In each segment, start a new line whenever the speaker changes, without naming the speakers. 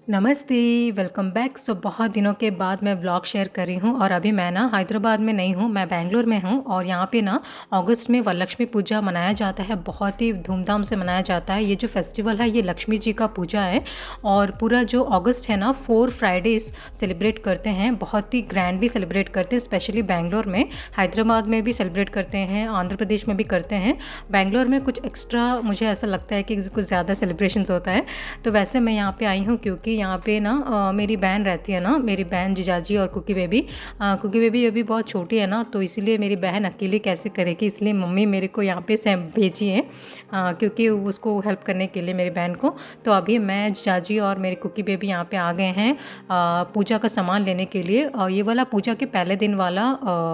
नमस्ते, welcome back. बहुत दिनों के बाद मैं व्लॉग शेयर कर रही हूँ और अभी मैं ना हैदराबाद में नहीं हूँ, मैं बैंगलोर में हूँ और यहाँ पे ना अगस्त में वरलक्ष्मी पूजा मनाया जाता है, बहुत ही धूमधाम से मनाया जाता है। ये जो फेस्टिवल है ये लक्ष्मी जी का पूजा है और पूरा जो अगस्त है ना 4 फ्राइडेज़ सेलिब्रेट करते हैं, बहुत ही ग्रैंडली सेलिब्रेट करते हैं, स्पेशली बैंगलोर में। हैदराबाद में भी सेलिब्रेट करते हैं, आंध्र प्रदेश में भी करते हैं। बैंगलोर में कुछ एक्स्ट्रा मुझे ऐसा लगता है कि कुछ ज़्यादा सेलिब्रेशंस होता है। तो वैसे मैं यहाँ पे आई हूँ क्योंकि यहाँ पे ना मेरी बहन रहती है ना, मेरी बहन, जीजाजी और कुकी बेबी अभी बहुत छोटी है ना, तो इसीलिए मेरी बहन अकेली कैसे करेगी, इसलिए मम्मी मेरे को यहाँ पे से भेजी है क्योंकि उसको हेल्प करने के लिए मेरी बहन को। तो अभी मैं, जीजाजी और मेरी कुकी बेबी यहाँ पे आ गए हैं पूजा का सामान लेने के लिए। ये वाला पूजा के पहले दिन वाला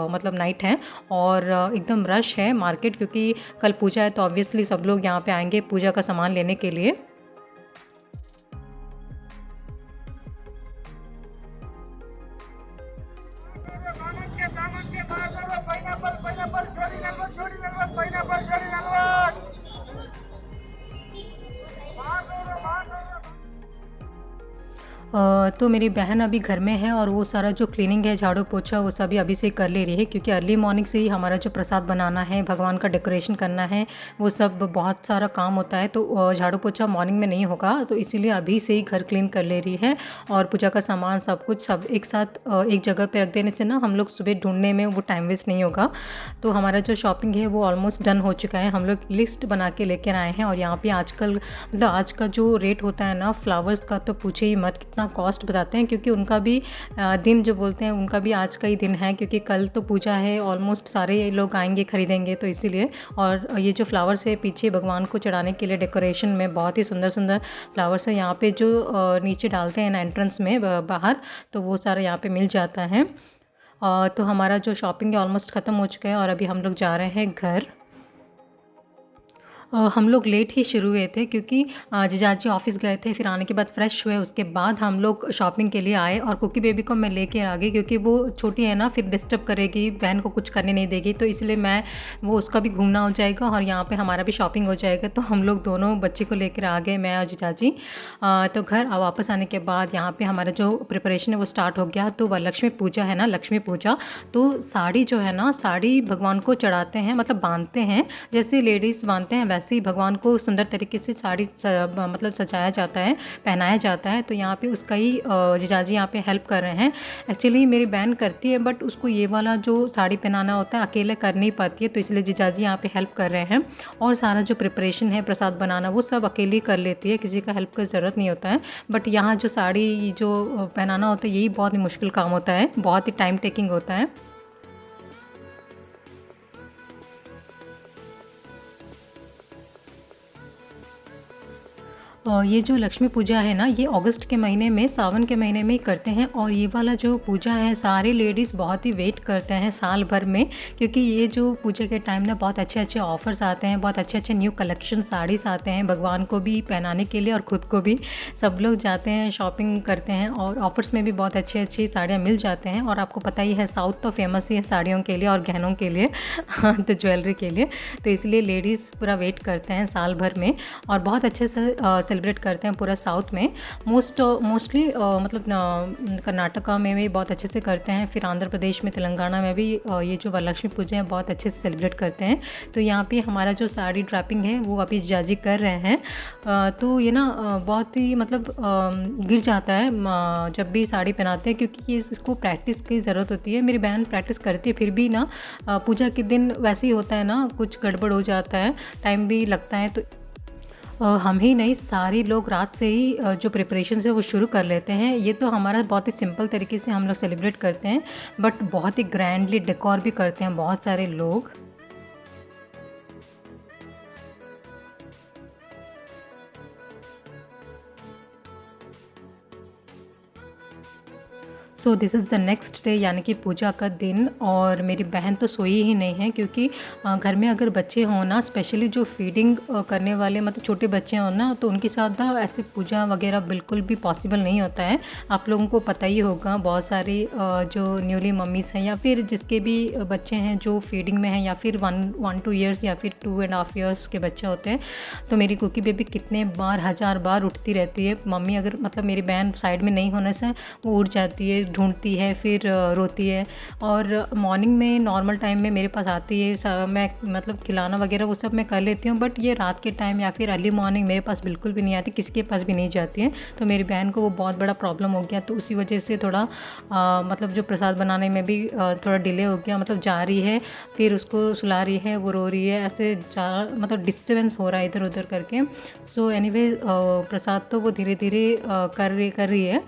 मतलब नाइट है और एकदम रश है मार्केट, क्योंकि कल पूजा है तो ऑब्वियसली सब लोग यहाँ पे आएंगे पूजा का सामान लेने के लिए। तो मेरी बहन अभी घर में है और वो सारा जो क्लीनिंग है, झाड़ू पोछा, वो सभी अभी से कर ले रही है क्योंकि अर्ली मॉर्निंग से ही हमारा जो प्रसाद बनाना है, भगवान का डेकोरेशन करना है, वो सब बहुत सारा काम होता है। तो झाड़ू पोछा मॉर्निंग में नहीं होगा, तो इसीलिए अभी से ही घर क्लीन कर ले रही है और पूजा का सामान सब कुछ सब एक साथ एक जगह पे रख देने से ना हम लोग सुबह ढूंढने में वो टाइम वेस्ट नहीं होगा। तो हमारा जो शॉपिंग है वो ऑलमोस्ट डन हो चुका है, हम लोग लिस्ट बना के लेकर आए हैं। और यहाँ पे आजकल मतलब आज का जो रेट होता है ना फ्लावर्स का, तो पूछे ही मत, कितना कॉस्ट बताते हैं, क्योंकि उनका भी दिन जो बोलते हैं उनका भी आज का ही दिन है, क्योंकि कल तो पूजा है, ऑलमोस्ट सारे लोग आएंगे खरीदेंगे, तो इसीलिए। और ये जो फ्लावर्स है पीछे भगवान को चढ़ाने के लिए डेकोरेशन में बहुत ही सुंदर सुंदर फ्लावर्स है। यहाँ पे जो नीचे डालते हैं ना एंट्रेंस में बाहर, तो वो सारा यहाँ पे मिल जाता है। तो हमारा जो शॉपिंग है ऑलमोस्ट ख़त्म हो चुका है और अभी हम लोग जा रहे हैं घर। हम लोग लेट ही शुरू हुए थे क्योंकि जीजाजी ऑफिस गए थे, फिर आने के बाद फ्रेश हुए, उसके बाद हम लोग शॉपिंग के लिए आए। और कुकी बेबी को मैं लेके आ गई क्योंकि वो छोटी है ना, फिर डिस्टर्ब करेगी, बहन को कुछ करने नहीं देगी, तो इसलिए मैं, वो उसका भी घूमना हो जाएगा और यहाँ पे हमारा भी शॉपिंग हो जाएगा। तो हम लोग दोनों बच्चे को लेकर आ गए, मैं और जीजाजी। तो घर वापस आने के बाद यहाँ पे हमारा जो प्रिपरेशन है वो स्टार्ट हो गया। तो वरलक्ष्मी पूजा है ना, लक्ष्मी पूजा, तो साड़ी जो है ना, साड़ी भगवान को चढ़ाते हैं, मतलब बांधते हैं, जैसे लेडीज़ बांधते हैं वैसे ही भगवान को सुंदर तरीके से साड़ी मतलब सजाया जाता है, पहनाया जाता है। तो यहाँ पे उसका ही जीजाजी यहाँ पे हेल्प कर रहे हैं। एक्चुअली मेरी बहन करती है बट उसको ये वाला जो साड़ी पहनाना होता है अकेले कर नहीं पाती है, तो इसलिए जीजाजी यहाँ पे हेल्प कर रहे हैं। और सारा जो प्रिपरेशन है प्रसाद बनाना वो सब अकेली कर लेती है, किसी का हेल्प की ज़रूरत नहीं होता है। बट यहाँ जो साड़ी जो पहनाना होता है यही बहुत ही मुश्किल काम होता है, बहुत ही टाइम टेकिंग होता है। ये जो लक्ष्मी पूजा है ना, ये अगस्त के महीने में, सावन के महीने में ही करते हैं। और ये वाला जो पूजा है सारे लेडीज़ बहुत ही वेट करते हैं साल भर में, क्योंकि ये जो पूजा के टाइम ना बहुत अच्छे अच्छे ऑफ़र्स आते हैं, बहुत अच्छे अच्छे न्यू कलेक्शन साड़ीज़ आते हैं भगवान को भी पहनाने के लिए और ख़ुद को भी। सब लोग जाते हैं, शॉपिंग करते हैं और ऑफ़र्स में भी बहुत अच्छी अच्छी साड़ियाँ मिल जाते हैं। और आपको पता ही है साउथ तो फेमस ही है साड़ियों के लिए और गहनों के लिए तो ज्वेलरी के लिए। तो इसलिए लेडीज़ पूरा वेट करते हैं साल भर में और बहुत अच्छे से सेलिब्रेट करते हैं पूरा साउथ में। मोस्टली मतलब कर्नाटका में भी बहुत अच्छे से करते हैं, फिर आंध्र प्रदेश में, तेलंगाना में भी ये जो वरलक्ष्मी पूजा है बहुत अच्छे से सेलिब्रेट करते हैं। तो यहाँ पे हमारा जो साड़ी ड्रैपिंग है वो अभी जाजी कर रहे हैं। तो ये ना बहुत ही मतलब गिर जाता है जब भी साड़ी पहनाते हैं, क्योंकि ये इसको प्रैक्टिस की ज़रूरत होती है। मेरी बहन प्रैक्टिस करती है फिर भी ना पूजा के दिन वैसे ही होता है ना, कुछ गड़बड़ हो जाता है, टाइम भी लगता है। तो हम ही नहीं, सारे लोग रात से ही जो प्रिपरेशन है वो शुरू कर लेते हैं। ये तो हमारा बहुत ही सिंपल तरीके से हम लोग सेलिब्रेट करते हैं, बट बहुत ही ग्रैंडली डेकोर भी करते हैं बहुत सारे लोग। So this is the next day, यानी कि पूजा का दिन। और मेरी बहन तो सोई ही नहीं है, क्योंकि घर में अगर बच्चे हों ना, स्पेशली जो फीडिंग करने वाले मतलब छोटे बच्चे हों ना, तो उनके साथ ना ऐसे पूजा वगैरह बिल्कुल भी पॉसिबल नहीं होता है। आप लोगों को पता ही होगा, बहुत सारी जो न्यूली मम्मीज़ हैं या फिर जिसके भी बच्चे हैं जो फीडिंग में हैं, या फिर 1-2 ईयर्स या फिर 2.5 ईयर्स के बच्चे होते हैं, तो मेरी कुकी बेबी कितने बार, हज़ार बार उठती रहती है। मम्मी अगर मतलब मेरी बहन साइड में नहीं होने से वो उठ जाती है, ढूंढती है, फिर रोती है। और मॉर्निंग में नॉर्मल टाइम में मेरे पास आती है, मैं मतलब खिलाना वगैरह वो सब मैं कर लेती हूँ, बट ये रात के टाइम या फिर अर्ली मॉर्निंग मेरे पास बिल्कुल भी नहीं आती, किसी के पास भी नहीं जाती है। तो मेरी बहन को वो बहुत बड़ा प्रॉब्लम हो गया, तो उसी वजह से थोड़ा मतलब जो प्रसाद बनाने में भी थोड़ा डिले हो गया। मतलब जा रही है, फिर उसको सुला रही है, वो रो रही है, ऐसे मतलब डिस्टर्बेंस हो रहा है इधर उधर करके। सो एनीवे प्रसाद तो वो धीरे धीरे कर रही है।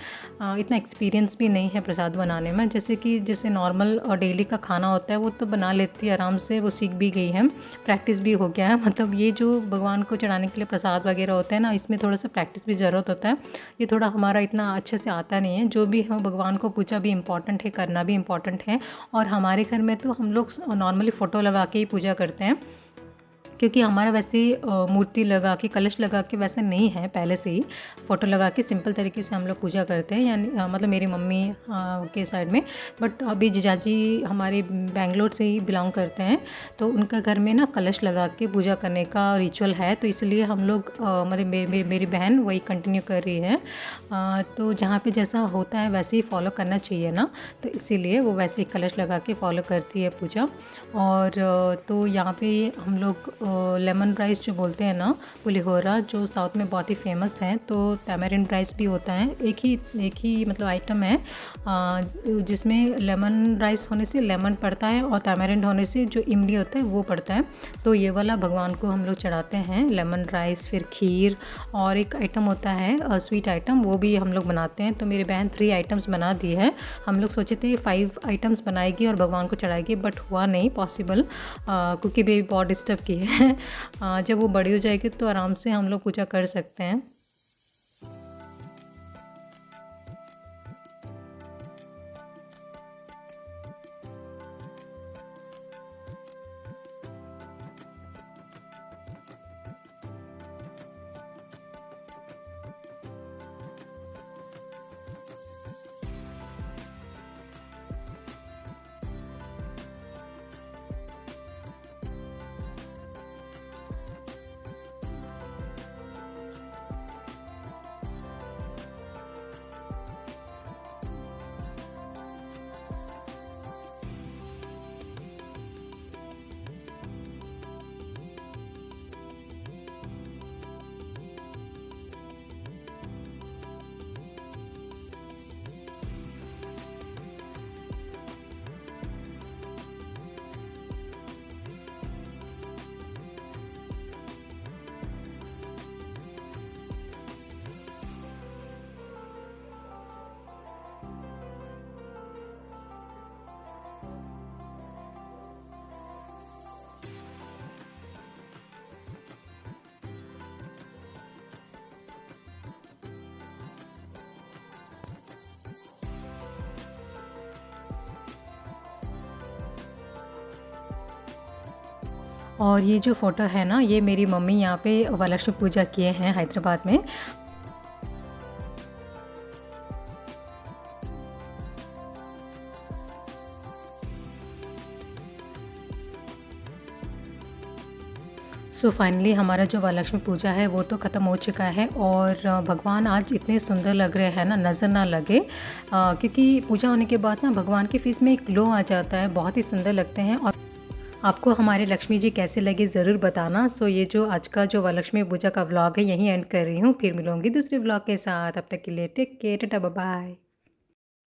इतना एक्सपीरियंस भी नहीं है प्रसाद बनाने में, जैसे नॉर्मल डेली का खाना होता है वो तो बना लेती है आराम से, वो सीख भी गई है, प्रैक्टिस भी हो गया है। मतलब ये जो भगवान को चढ़ाने के लिए प्रसाद वगैरह होता है ना, इसमें थोड़ा सा प्रैक्टिस भी ज़रूरत होता है। ये थोड़ा हमारा इतना अच्छे से आता नहीं है। जो भी हो, भगवान को पूजा भी इम्पॉर्टेंट है, करना भी इम्पॉर्टेंट है। और हमारे घर में तो हम लोग नॉर्मली फ़ोटो लगा के ही पूजा करते हैं, क्योंकि हमारा वैसे मूर्ति लगा के, कलश लगा के वैसे नहीं है, पहले से ही फ़ोटो लगा के सिंपल तरीके से हम लोग पूजा करते हैं। यानी मतलब मेरी मम्मी के साइड में। बट अभी जीजाजी हमारे बेंगलोर से ही बिलोंग करते हैं, तो उनका घर में ना कलश लगा के पूजा करने का रिचुअल है, तो इसलिए हम लोग मतलब मेरी बहन वही कंटिन्यू कर रही है। तो जहाँ पे जैसा होता है वैसे ही फॉलो करना चाहिए ना, तो इसीलिए वो वैसे ही कलश लगा के फॉलो करती है पूजा। और तो यहाँ पे हम लोग लेमन राइस जो बोलते हैं ना, पुलिहोरा, जो साउथ में बहुत ही फेमस है, तो टैमरिंड राइस भी होता है। एक ही मतलब आइटम है, जिसमें लेमन राइस होने से लेमन पड़ता है और टैमरिंड होने से जो इमली होता है वो पड़ता है। तो ये वाला भगवान को हम लोग चढ़ाते हैं, लेमन राइस, फिर खीर, और एक आइटम होता है स्वीट आइटम, वो भी हम लोग बनाते हैं। तो मेरी बहन 3 आइटम्स बना दी है। हम लोग सोचे थे 5 आइटम्स बनाएगी और भगवान को चढ़ाएगी, बट हुआ नहीं पॉसिबल, क्योंकि बेबी बहुत डिस्टर्ब की है। जब वो बड़ी हो जाएगी तो आराम से हम लोग पूजा कर सकते हैं। और ये जो फ़ोटो है ना, ये मेरी मम्मी यहाँ पे वरलक्ष्मी पूजा किए हैं हैदराबाद में। सो फाइनली हमारा जो वरलक्ष्मी पूजा है वो तो ख़त्म हो चुका है। और भगवान आज इतने सुंदर लग रहे हैं ना, नज़र ना लगे, क्योंकि पूजा होने के बाद ना भगवान के फेस में एक ग्लो आ जाता है, बहुत ही सुंदर लगते हैं। और आपको हमारे लक्ष्मी जी कैसे लगे ज़रूर बताना। सो ये जो आज का जो वरलक्ष्मी पूजा का व्लॉग है यहीं एंड कर रही हूँ, फिर मिलूँगी दूसरे व्लॉग के साथ। अब तक के लिए take care, tata, bye bye.